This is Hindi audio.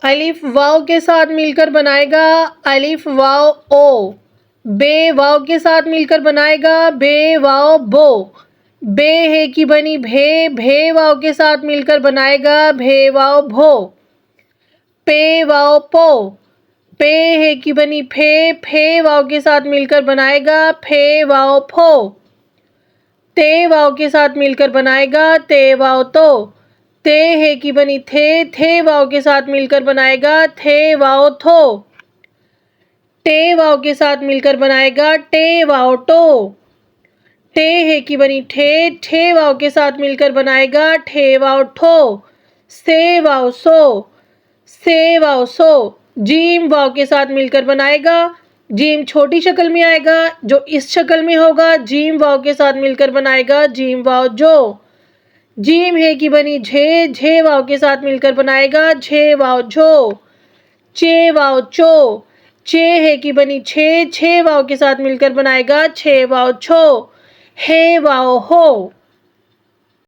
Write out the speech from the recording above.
अलिफ वाव के साथ मिलकर बनाएगा अलिफ वाव ओ। बे वाव के साथ मिलकर बनाएगा बे वाव बो। बे है की बनी भे, भे वाव के साथ मिलकर बनाएगा भे वाव भो। पे वाव पो। पे है की बनी फे, फे वाव के साथ मिलकर बनाएगा फे वाव फो। ते वाव के साथ मिलकर बनाएगा ते वाव तो। ते है की बनी थे वाव के साथ मिलकर बनाएगा थे वाव थो। टे वाव के साथ मिलकर बनाएगा टे वाव टो। टे है की बनी ठे वाव के साथ मिलकर बनाएगा ठे वाव ठो। से वाव सो, से वाव सो। जीम वाव के साथ मिलकर बनाएगा, जीम छोटी शक्ल में आएगा, जो इस शक्ल में होगा जीम वाव के साथ मिलकर बनाएगा जीम वाव जो। जीम है की बनी झे वाव के साथ मिलकर बनाएगा झे वाव झो। चे वाव चो। चे है की बनी छे वाव के साथ मिलकर बनाएगा छे वाव छो। हे वाव हो।